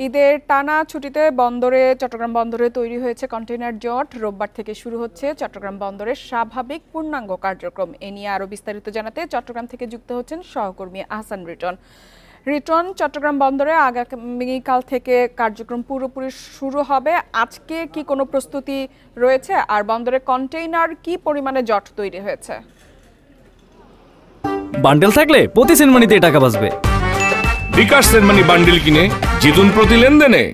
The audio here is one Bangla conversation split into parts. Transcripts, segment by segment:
ঈদের টানা ছুটিতে চট্টগ্রাম বন্দরে তৈরি হয়েছে কন্টেইনার জট। রোববার থেকে শুরু হচ্ছে চট্টগ্রাম বন্দরের স্বাভাবিক পূর্ণাঙ্গ কার্যক্রম। এ নিয়ে আরো বিস্তারিত জানাতে চট্টগ্রাম থেকে যুক্ত হচ্ছেন সহকর্মী আহসান রিটন। রিটন, চট্টগ্রাম বন্দরে আগামীকাল থেকে কার্যক্রম পুরোপুরি শুরু হবে। আজকে কি কোনো প্রস্তুতি রয়েছে, আর বন্দরে কন্টেইনার কি পরিমাণে জট তৈরি হয়েছে? বান্ডেল থাকলে প্রতি সেনমানিতে টাকা বাঁচবে। বিকাশ সেনমানি বান্ডেল কিনে জিতুন প্রতি লেনদেনে।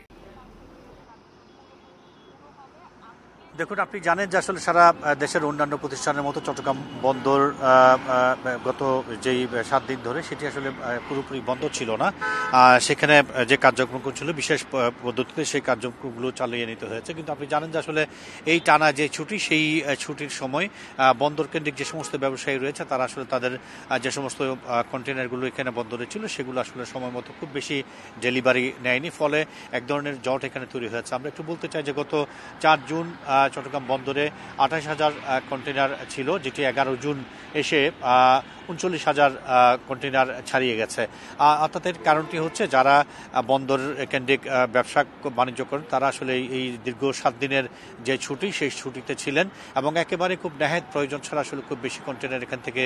দেখুন, আপনি জানেন যে আসলে সারা দেশের অন্যান্য প্রতিষ্ঠানের মতো চট্টগ্রাম বন্দর গত যেই 7 দিন ধরে সেটি আসলে পুরোপুরি বন্ধ ছিল না। সেখানে যে কার্যক্রম ছিল বিশেষ পদ্ধতিতে সেই কার্যক্রমগুলো চালিয়ে নিতে হয়েছে। কিন্তু আপনি জানেন যে আসলে এই টানা যে ছুটি, সেই ছুটির সময় বন্দর কেন্দ্রিক যে সমস্ত ব্যবসায়ী রয়েছে তারা আসলে তাদের যে সমস্ত কন্টেনারগুলো এখানে বন্দরে ছিল সেগুলো আসলে সময় মতো খুব বেশি ডেলিভারি নেয়নি, ফলে এক ধরনের জট এখানে তৈরি হয়েছে। আমরা একটু বলতে চাই যে গত 4 জুন চট্টগ্রাম বন্দরে 28,000 কন্টেনার ছিল, যেটি 11 জুন এসে 39,000 কন্টেনার ছাড়িয়ে গেছে। অর্থাৎ এর কারণটি হচ্ছে যারা বন্দর কেন্দ্রিক ব্যবসা বাণিজ্য করেন তারা আসলে এই দীর্ঘ 7 দিনের যে ছুটি সেই ছুটিতে ছিলেন এবং একেবারে খুব নেহাত প্রয়োজন ছাড়া আসলে খুব বেশি কন্টেনার এখান থেকে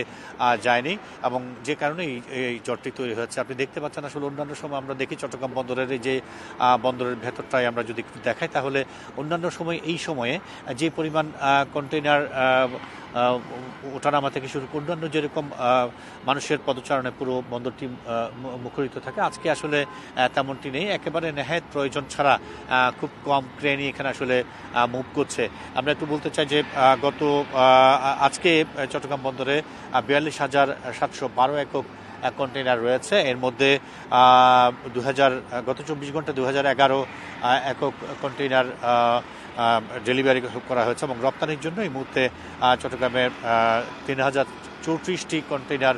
যায়নি, এবং যে কারণে এই জটটি তৈরি হয়েছে। আপনি দেখতে পাচ্ছেন আসলে অন্যান্য সময় আমরা দেখি চট্টগ্রাম বন্দরের যে বন্দরের ভেতরটাই আমরা যদি দেখাই তাহলে অন্যান্য সময় এই সময়ে যে পরিমাণ কন্টেইনার ওঠানামা থেকে শুরু করে অন্যান্য যেরকম মানুষের পদচারণে পুরো বন্দরটি মুখরিত থাকে, আজকে আসলে তেমনটি নেই। একেবারে নেহাত প্রয়োজন ছাড়া খুব কম ক্রেনই এখানে আসলে মুভ করছে। আমরা একটু বলতে চাই যে আজকে চট্টগ্রাম বন্দরে 42,712 একক কন্টেইনার রয়েছে। এর মধ্যে গত 24 ঘন্টা 2011 একক কন্টেইনার ডেলিভারি করা হয়েছে এবং রপ্তানির জন্য এই মুহূর্তে চট্টগ্রামে 3034টি কন্টেইনার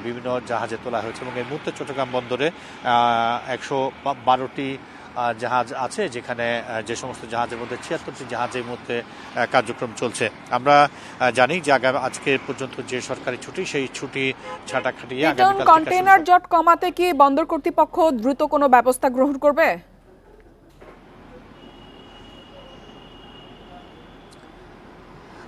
বিভিন্ন জাহাজে তোলা হয়েছে এবং এই মুহূর্তে চট্টগ্রাম বন্দরে 112টি জাহাজ আছে, যেখানে যে সমস্ত জাহাজের মধ্যে 76টি জাহাজের মধ্যে কার্যক্রম চলছে। আমরা জানি যে আজকে পর্যন্ত যে সরকারি ছুটি, সেই ছুটি ছাটা খাটিয়ে কন্টেইনার জট কমাতে কি বন্দর কর্তৃপক্ষ দ্রুত কোনো ব্যবস্থা গ্রহণ করবে?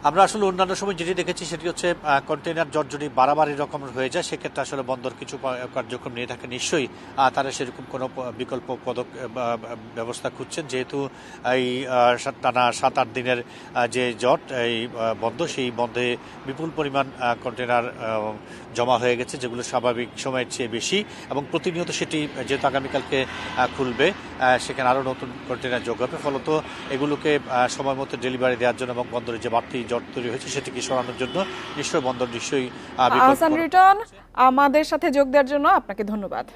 আমরা আসলে অন্যান্য সময় যেটি দেখেছি সেটি হচ্ছে কন্টেইনার জট যদি বাড়াবাড়ি রকম হয়ে যায় সেক্ষেত্রে আসলে বন্দর কিছু কার্যক্রম নিয়ে থাকে। নিশ্চয়ই তারা সেরকম কোনো বিকল্প ব্যবস্থা খুঁজছেন, যেহেতু এই টানা 7-8 দিনের যে জট এই বন্ধ, সেই বন্ধে বিপুল পরিমাণ কন্টেইনার জমা হয়ে গেছে, যেগুলো স্বাভাবিক সময়ের চেয়ে বেশি, এবং প্রতিনিয়ত সেটি যেহেতু আগামীকালকে খুলবে সেখানে আরও নতুন কন্টেইনার যোগ হবে। ফলত এগুলোকে সময় মতো ডেলিভারি দেওয়ার জন্য এবং বন্দরে যে বাড়তি জট তৈরি হয়েছে সেটিকে সরানোর জন্য নিশ্চয়ই বন্দর আহসান রিটন, আমাদের সাথে যোগ দেওয়ার জন্য আপনাকে ধন্যবাদ।